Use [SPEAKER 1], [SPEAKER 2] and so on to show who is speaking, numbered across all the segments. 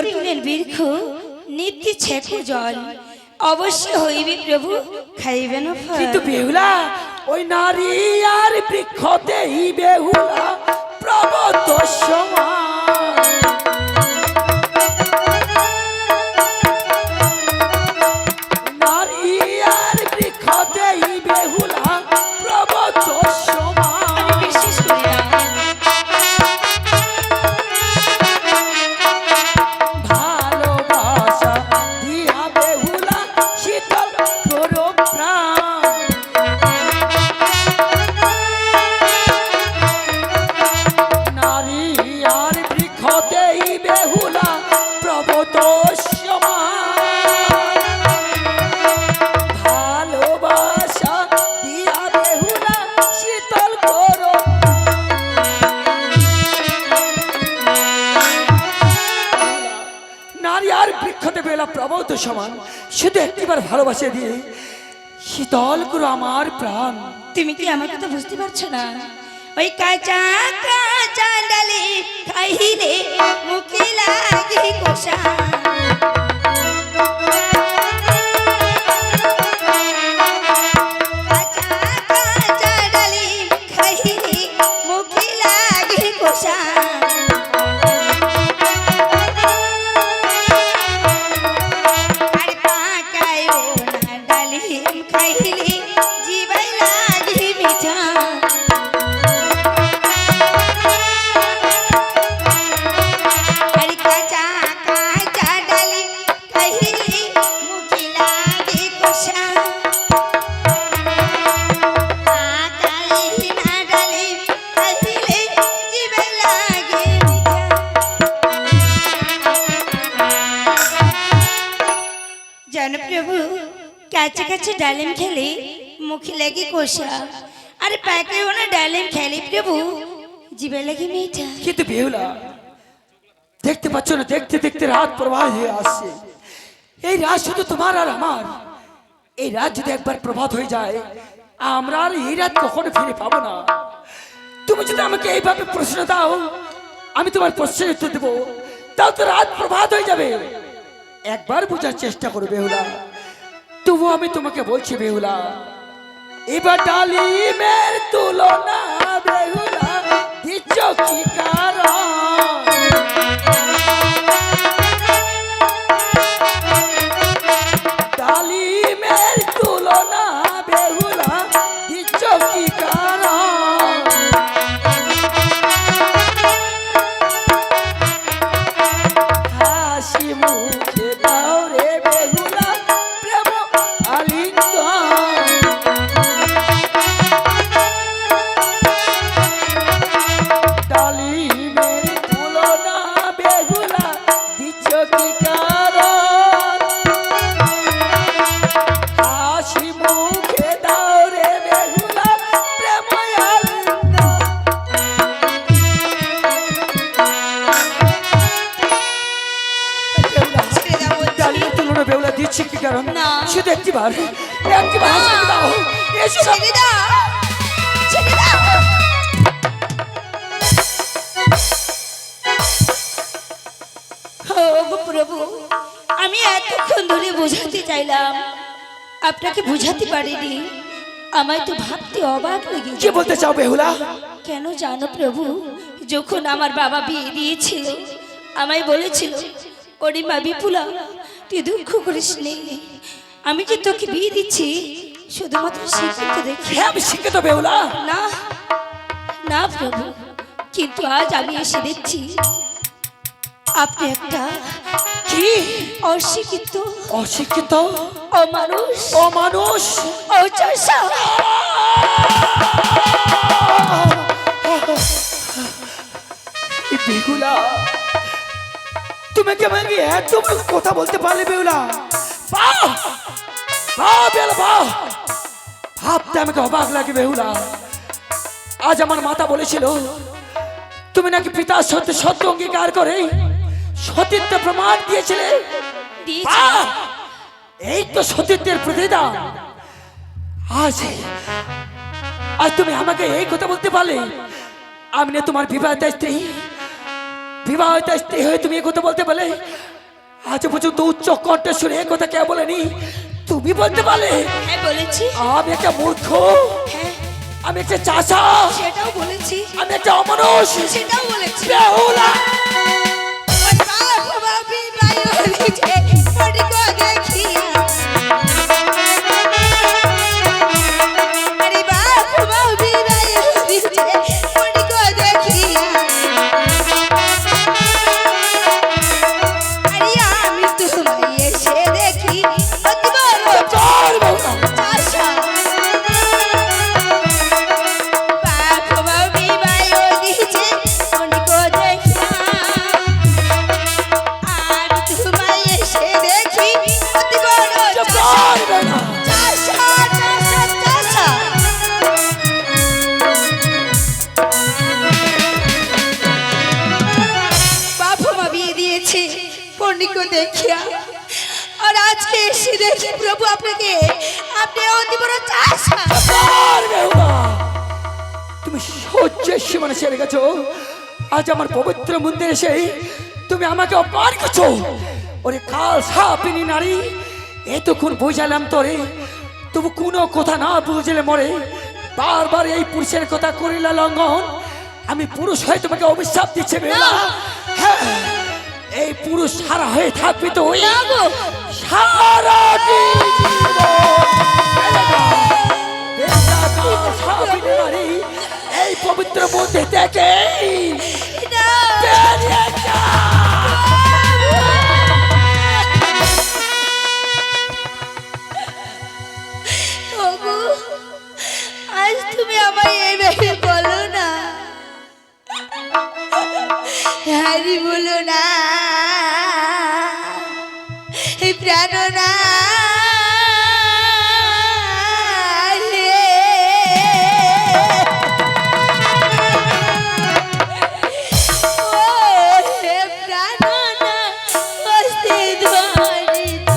[SPEAKER 1] অর্জুনের বৃক্ষ নিত্য ছেকু জল অবশ্য হইবে প্রভু খাইবেন ফল।
[SPEAKER 2] কিন্তু বেহুলা ওই নারী আর বৃক্ষতেই বেহুলা প্রবত সমান। নারী আর বৃক্ষতেই বেহুলা প্রবত সমান।
[SPEAKER 1] আমি বিশ্বাস করি না।
[SPEAKER 2] ভালোবাসা দিয়া বেহুলা শীতল করো প্রাণ। নারী আর বৃক্ষতেই বেহুলা প্রবত সমান। ভালোবাসা দিয়া বেহুলা শীতল করো। নারী আর বৃক্ষতে বেলা প্রবত সমান, শুধু একটিবার ভালোবাসা দিয়ে শীতল করো আমার প্রাণ।
[SPEAKER 1] তুমি কি আমার কথা বুঝতে পারছো না? ওই কাঁচা কাঁচা ডালে খাইলে মুখে লাগে কষা। কাঁচা কাঁচা ডালে খাইলে মুখে লাগে কষা। আর পাকায়ও না ডালিম খাইলে জিবাই লাগে মিঠা। আর কাঁচা কাঁচা ডালিম খাইলে মুখে লাগে কষা। পাকায় না ডালিম খাইলে জিবাই লাগে মিঠা। জানো প্রভু, কাঁচা কাঁচা ডালিম খেলে মুখে লাগে কষা, আর পাকেও না ডালিম খেলে প্রভু জিভে লাগে মিঠা।
[SPEAKER 2] কিন্তু বেহুলা দেখতে পাচ্ছ না, দেখতে দেখতে রাত প্রবাহ হয়ে আসছে। এই রাত শুধু তোমার আর আমার। এই রাত যদি একবার প্রভাত হয়ে যায়, আমরা আর এই রাত কখনো ফিরে পাবো না। তুমি যদি আমাকে এইভাবে প্রশ্ন দাও, আমি তোমার প্রশ্নের উত্তর দেবো, তাও তো রাত প্রভাত হয়ে যাবে। একবার বোঝার চেষ্টা করো বেহুলা। তবু আমি তোমাকে বলছি বেহুলা, এবার ডালিমের তুলনা বেহুলা দিচ্ছ কি কারণ? ডালিমের তুলনা বেহুলা দিচ্ছ কি কারণ? হাসি মুখে দাও রে বেহুলা প্রেম আলিঙ্গন। ডালিমের তুলনা বেহুলা দিচ্ছ কি কারণ? হাসি মুখে দাও রে বেহুলা প্রেম আলিঙ্গন।
[SPEAKER 1] ছেড়ে দাও বলছি।
[SPEAKER 2] ডালিমের তুলনা বেহুলা দিচ্ছি কি কারণ?
[SPEAKER 1] না।
[SPEAKER 2] শুধু একটিবার হাসি দাও। এসো না।
[SPEAKER 1] ছেড়ে দাও, ছেড়ে দাও। ও গো প্রভু, আমি এতক্ষণ ধরে বোঝাতে চাইলাম, আপনাকে বোঝাতে পারিনি। আমায় তো ভাবতে অবাক লেগে
[SPEAKER 2] কি বলতে চাও বেহুলা?
[SPEAKER 1] কেন জানো প্রভু, যখন আমার বাবা বিয়ে দিয়েছিল আমায় বলেছিল, ওরে মা বিপুলা তুই দুঃখ করিস নে, আমি যে তোকে বিয়ে দিচ্ছি শুধুমাত্র শিক্ষিত দেখে।
[SPEAKER 2] হ্যাঁ আমি শিক্ষিত বেহুলা।
[SPEAKER 1] না না প্রভু, কিন্তু আজ আমি এসে দেখছি আপনি একটা
[SPEAKER 2] কি
[SPEAKER 1] অশিক্ষিত,
[SPEAKER 2] অশিক্ষিত,
[SPEAKER 1] অমানুষ,
[SPEAKER 2] অমানুষ,
[SPEAKER 1] অচর্ষা।
[SPEAKER 2] বেহুলা তুমি কি আমাকে একদম কথা বলতে পারলে বেহুলা? বাহ বাহ বেহুলা বাহ। ভাবতে আমাকে অবাক লাগে বেহুলা। আজ আমার মাতা বলেছিল তুমি নাকি পিতার সত্যি সত্য অঙ্গীকার করে সতীত্ব প্রমাণ দিয়েছিলে। বাহ! এই তো সতীত্বের প্রতিদান। আজ আজ তুমি আমাকে এই কথা বলতে পারলে আমি না তোমার বিবাহিত স্ত্রী হয়ে তুমি এই কথা বলতে পারলে আজ পর্যন্ত উচ্চ কণ্ঠে শুনে এ কথা কে বলেনি, তুমি বলতে পারলে?
[SPEAKER 1] হ্যাঁ বলেছি।
[SPEAKER 2] আমি একটা মূর্খ,
[SPEAKER 1] হ্যাঁ
[SPEAKER 2] আমি একটা চাষা,
[SPEAKER 1] সেটাও বলেছি।
[SPEAKER 2] আমি একটা অমানুষ,
[SPEAKER 1] সেটাও বলেছি।
[SPEAKER 2] বেহুলা।
[SPEAKER 1] ওই বাপ বাপি বায়ু লিখে পড়িকো দেখিয়া, আরে বাপ বাপি বায়ু লিখে পড়িকো দেখিয়া, আরে আমি তোমায় এসে দেখি অতি বড়
[SPEAKER 2] চল বেহুলা।
[SPEAKER 1] চাষা। বাপ বাপি বায়ু লিখে পড়িকো দেখিয়া, আমি তোমায় এসে দেখি অতি বড় চাষা।
[SPEAKER 2] চল বেহুলা।
[SPEAKER 1] চাষা চাষা চাষা। বাবা মা বিয়ে দিয়েছে পর্ণিকে দেখিয়া, আর আজকে এসে দেখি প্রভু আপনাকে, আপনি অতি বড় চাষা।
[SPEAKER 2] চল বেহুলা। তুমি সহ্যের সীমানা ছেড়ে গেছো, আজ আমার পবিত্র মন্দিরে এসে তুমি আমাকে অপমান করছো। ওরে কাল সাপিনী নারী, এতক্ষণ বুঝালাম তোরে, তবু কোনো কথা না বুঝলে মরে বারবার এই পুরুষের কথা করিলা লঙ্ঘন। আমি পুরুষ হয়ে তোমাকে অভিশাপ দিচ্ছে বেহুলা। হ্যাঁ, এই পুরুষ সারা হয়ে থাকবি তো ওই
[SPEAKER 1] না গো।
[SPEAKER 2] সারা জীবন। সাপিনী নারী, এই পবিত্র মন্দির থেকে
[SPEAKER 1] না।
[SPEAKER 2] বেরিয়ে যা।
[SPEAKER 1] ওগো, আজ তুমি আমায় এইভাবে বলো না, হারি বলো না, এই প্রাণ না রে। ও হে প্রাণ না হস্তে ধরিত,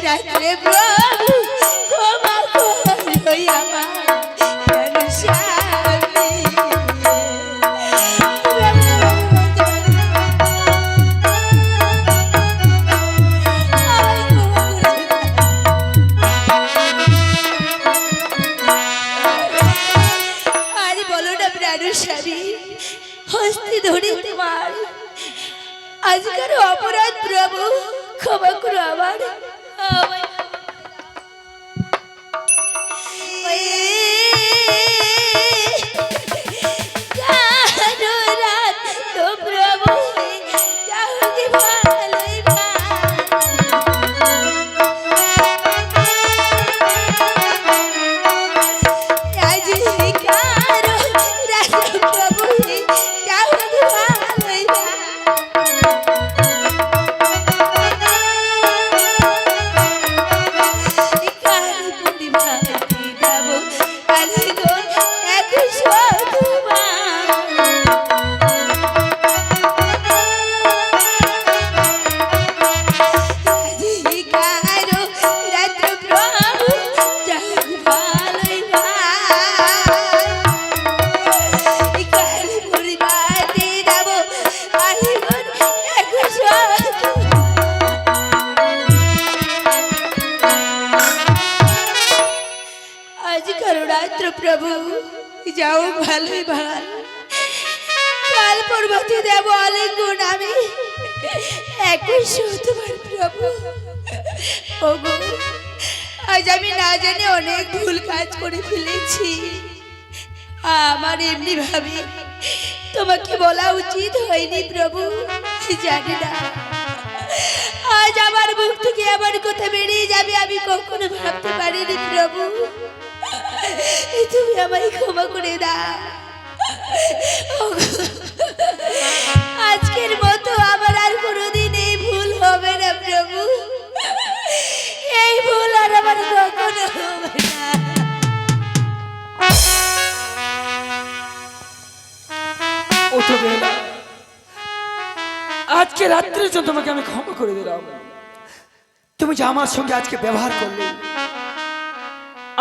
[SPEAKER 1] রাত্রে প্রভু ক্ষমা করো আমার স্বামী। আরে বলো না প্রাণস্বামী, হস্তে ধরে তোমার আজকের অপরাধ প্রভু ক্ষমা করো আমার। আমায় জানো রাত তো প্রভু যাওগে ভালোই আজ কারো রাত প্রভু যাওগে ভালোই প্রভু যাও ভালোই ভাল, কাল পর্বতে দেব আলিঙ্গন আমি একই তোমার প্রভু। ওগো, আজ আমি না জানি অনেক ভুল কাজ করে ফেলেছি, আমার এমনি ভাবি তোমাকে বলা উচিত হয়নি প্রভু, জানি না আজ আমার মুখ থেকে আমার কথা বেরিয়ে যাবে আমি কখনো ভাবতে পারিনি প্রভু। তুমি আমায় ক্ষমা করে দাও। আজকের মতো আমার আর কোনোদিন এই ভুল হবে না প্রভু, এই ভুল আর আমার কখনো হবে না।
[SPEAKER 2] ওঠো বেহুলা, আজকে রাত্রের জন্য তোমাকে আমি ক্ষমা করে দিলাম। তুমি যে আমার সঙ্গে আজকে ব্যবহার করলে,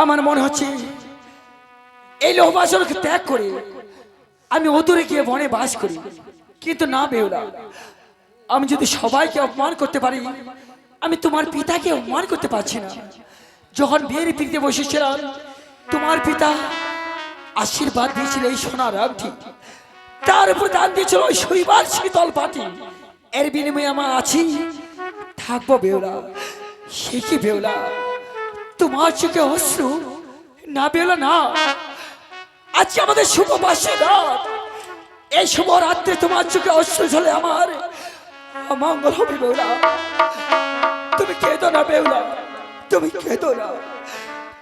[SPEAKER 2] আমার মনে হচ্ছে এই লোহবাসনকে ত্যাগ করে আমি অদূরে গিয়ে বনে বাস করি, কিন্তু না বেহুলা, আমি যদি সবাইকে অপমান করতে পারি, আমি তোমার পিতাকে অপমান করতে পারছি না। যখন বিয়ের পিড়িতে বসেছিলাম, তোমার পিতা আশীর্বাদ দিয়েছিল এই সোনার আংটি, তার উপর দান দিয়েছিল ওই শৈবাল শীতল পাটি। এর বিনিময়ে আমার আছি, থাকবো বেহুলা। সে কি বেহুলা, তোমার চোখে অশ্রু? না বেহুলা না, আজকে আমাদের শুভ বাসী রাত, এই শুভ রাত্রে তোমার চোখে অশ্রু ঝরে আমার অমঙ্গল হবে বেহুলা। তুমি কেঁদো না বেহুলা, তুমি কেঁদো না,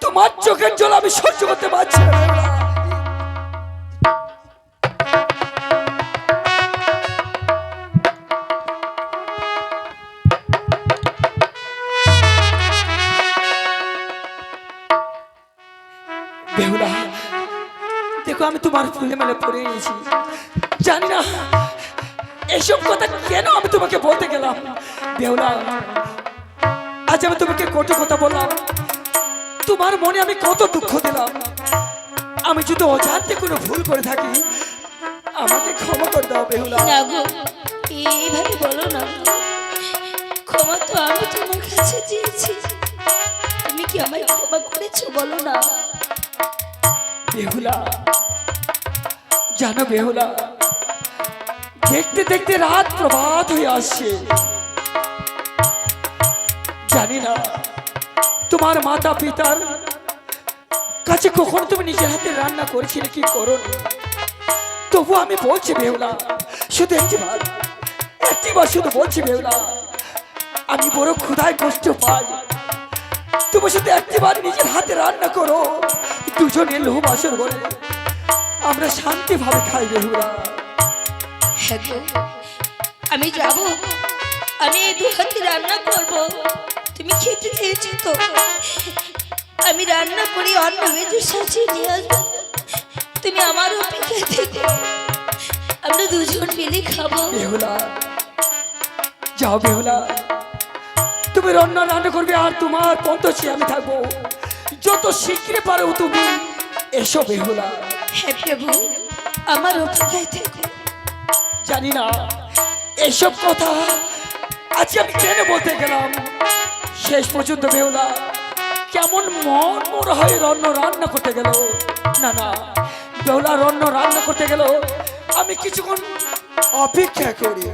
[SPEAKER 2] তোমার চোখের জল আমি সহ্য করতে পারছি না বেহুলা। বেহুলা, দেখো আমি তোমার ফুলে মেলে পড়ে নিয়েছি, জানি না এসব কথা কেন আমি তোমাকে বলতে গেলাম। বেহুলা, আজ আমি তোমাকে কত কথা বললাম, তোমার মনে আমি কত দুঃখ দিলাম। আমি যদি অজান্তে কোনো ভুল করে থাকি, আমাকে ক্ষমা করে দাও বেহুলা।
[SPEAKER 1] না গো, এইভাবে বলো না গো। ক্ষমা তো আমি তোমার কাছে চেয়েছি, তুমি কি আমায় ক্ষমা করেছো বলো না।
[SPEAKER 2] বেহুলা, জানো বেহুলা, দেখতে দেখতে রাত প্রভাত হয়ে আসছে। জানি না তোমার মাতা পিতার কাছে কখন তুমি নিজের হাতে রান্না করেছিলে কি করো, তবু আমি বলছি বেহুলা, শুধু একটিবার শুধু বলছি বেহুলা, আমি বড় ক্ষুধায় কষ্ট পাই। তুমি শুধু একটিবার নিজের হাতে রান্না করো, দুজনে লোভ আসর করে আমরা শান্তি ভাবে খাই বেহুলা।
[SPEAKER 1] হ্যাঁ গো, আমি যাব, আমি এই 2 হাতে রান্না করব। তুমি খেতে চেয়েছো তো, আমি রান্না করি অন্য মেজে সাজিয়ে নিয়ে আসবো। তুমি আমার অপেক্ষায় থেকে, আমরা দুজন মিলে খাবো।
[SPEAKER 2] বেহুলা, যাও বেহুলা, তুমি রান্না করবে আর তোমার পন্তছি আমি থাকবো। যত শীঘ্র পারো তুমি এসো বেহুলা।
[SPEAKER 1] হ্যাঁ প্রভু, আমার অপেক্ষায় থেকে।
[SPEAKER 2] জানি না এসব কথা আজ আমি কেন বলতে গেলাম। শেষ পর্যন্ত বেহুলা কেমন মন মোর হয়ে রান্না করতে গেল। না না বেহুলা, রান্না করতে গেল, আমি কিছুক্ষণ অপেক্ষা করি।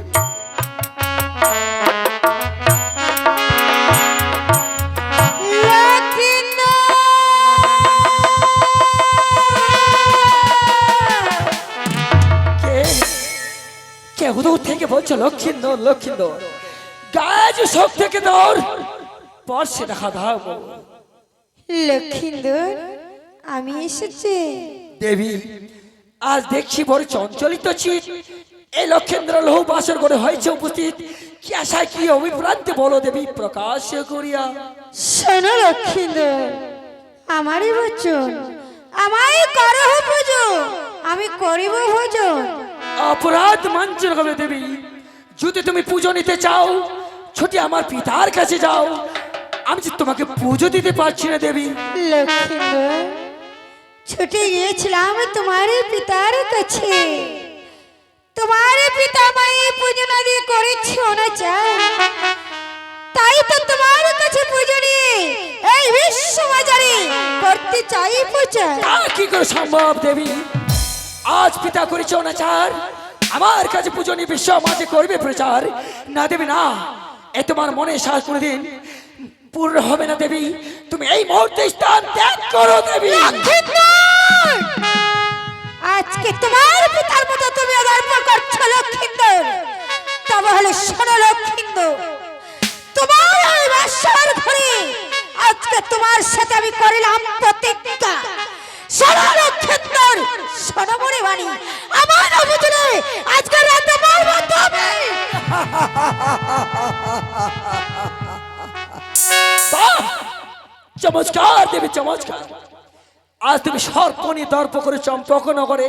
[SPEAKER 2] কে হুদুর থেকে বলছো লক্ষিন্দর লক্ষিন্দর, গাছ সব থেকে দৌড় পরশে দেখা ধাবো।
[SPEAKER 3] লক্ষিন্দর, আমি এসেছি।
[SPEAKER 2] দেবী, আজ দেখছি বড় চঞ্চলিত চিত, এই লক্ষেন্দ্র লৌহ বাসর করে হয়েছে উপস্থিত, কি আশায় কি অভিভ্রান্তি বলো দেবী প্রকাশ করিয়া।
[SPEAKER 3] শোনো লক্ষিন্দর, আমারই বচন, আমায় করহ ভোজন, আমি করিব ভোজন।
[SPEAKER 2] অপরাধ মাঞ্চন হবে দেবী, যদি তুমি পুজো নিতে চাও ছুটি আমার পিতার কাছে যাও, আমি যে তোমাকে পুজো দিতে পারছি না দেবী।
[SPEAKER 3] লক্ষিন্দর, ছুটে গিয়েছিলাম তোমার পিতার কাছে, তোমার পিতা মায়ে পুজো না দিয়ে করেছি অনাচার, তাই তো তোমার কাছে পুজো নিয়ে এই বিশ্ব বাজারে করতে চাই প্রচার।
[SPEAKER 2] তা কি করে সম্ভব দেবী, আজ পিতা করেছে অনাচার, আমার কাছে পুজো নিয়ে বিশ্ব মাঝে করবে প্রচার? না দেবী না, এ তোমার মনে সাহস কোনোদিন পূর্ণ হবে না দেবী, তুমি এই মুহূর্তে স্থান ত্যাগ করো দেবী।
[SPEAKER 3] আজকে তোমার পিতার মতো তুমি অধর্ম করছো লক্ষিন্দর, তবে হলে শোনো লক্ষিন্দর, তোমার ওই বাসার ঘরে আজকে তোমার সাথে আমি করিলাম প্রতিজ্ঞা। শোনো লক্ষিন্দর, শোনো মনে বাণী, আমার অবচনে আজকে রাতে মারবো তুমি।
[SPEAKER 2] চমৎকার দেবী চমৎকার, আজ তুমি সর্পনি দর্প করে চম্পক নগরে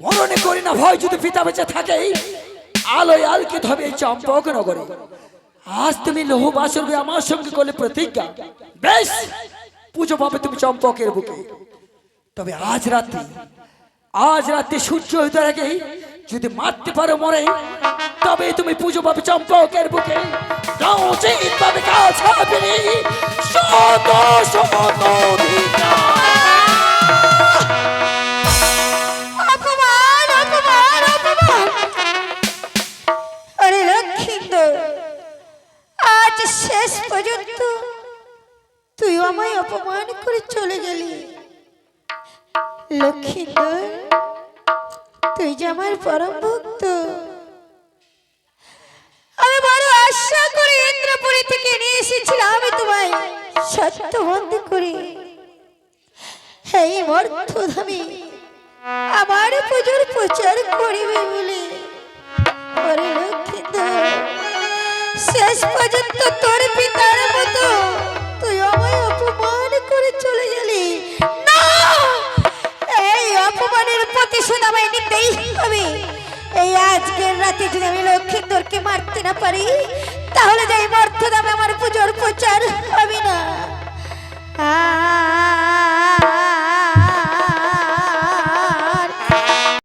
[SPEAKER 2] মরণে করি না ভয়, যদি পিতা বেঁচে থাকে আলোয় আলকিত হবে এই চম্পক নগরে। আজ তুমি লৌহ বাসর আমার সঙ্গে করলে প্রতিজ্ঞা, বেশ পুজো পাবে তুমি চম্পকের বুকে। তবে আজ রাত্রি আজ রাতে সূর্য উদয়ের আগেই যদি মারতে পারো মরে, তবে তুমি পুজো পাবে চম্পকের বুকে। উচিত পাবে কাজ হবে রে, শত শত অধিকার।
[SPEAKER 3] অপমান অপমান অপমান! আরে লক্ষিন্দর, আজ শেষ পর্যন্ত তুই আমায় অপমান করে চলে গেলি। লক্ষিন্দর, তুই যে আমার পরম ভক্ত, আমি বড় আশা করে ইন্দ্রপুরী থেকে নিয়ে এসেছিলাম আমি তোমায় সত্যবন্দি করে এই মর্তধামে আমার পুজোর প্রচার করিবে বলে। ওরে লক্ষিন্দর, শেষ পর্যন্ত তোর পিতার মতো তুই আমায় অপমান করে চলে গেলি। না, এই অপমানের প্রতিশোধ আমায় নিতেই হবে। এই আজকের রাতে যদি আমি লক্ষিন্দরকে মারতে না পারি, তাহলে যাই মর্তধামে আমার পুজোর প্রচার হবে না।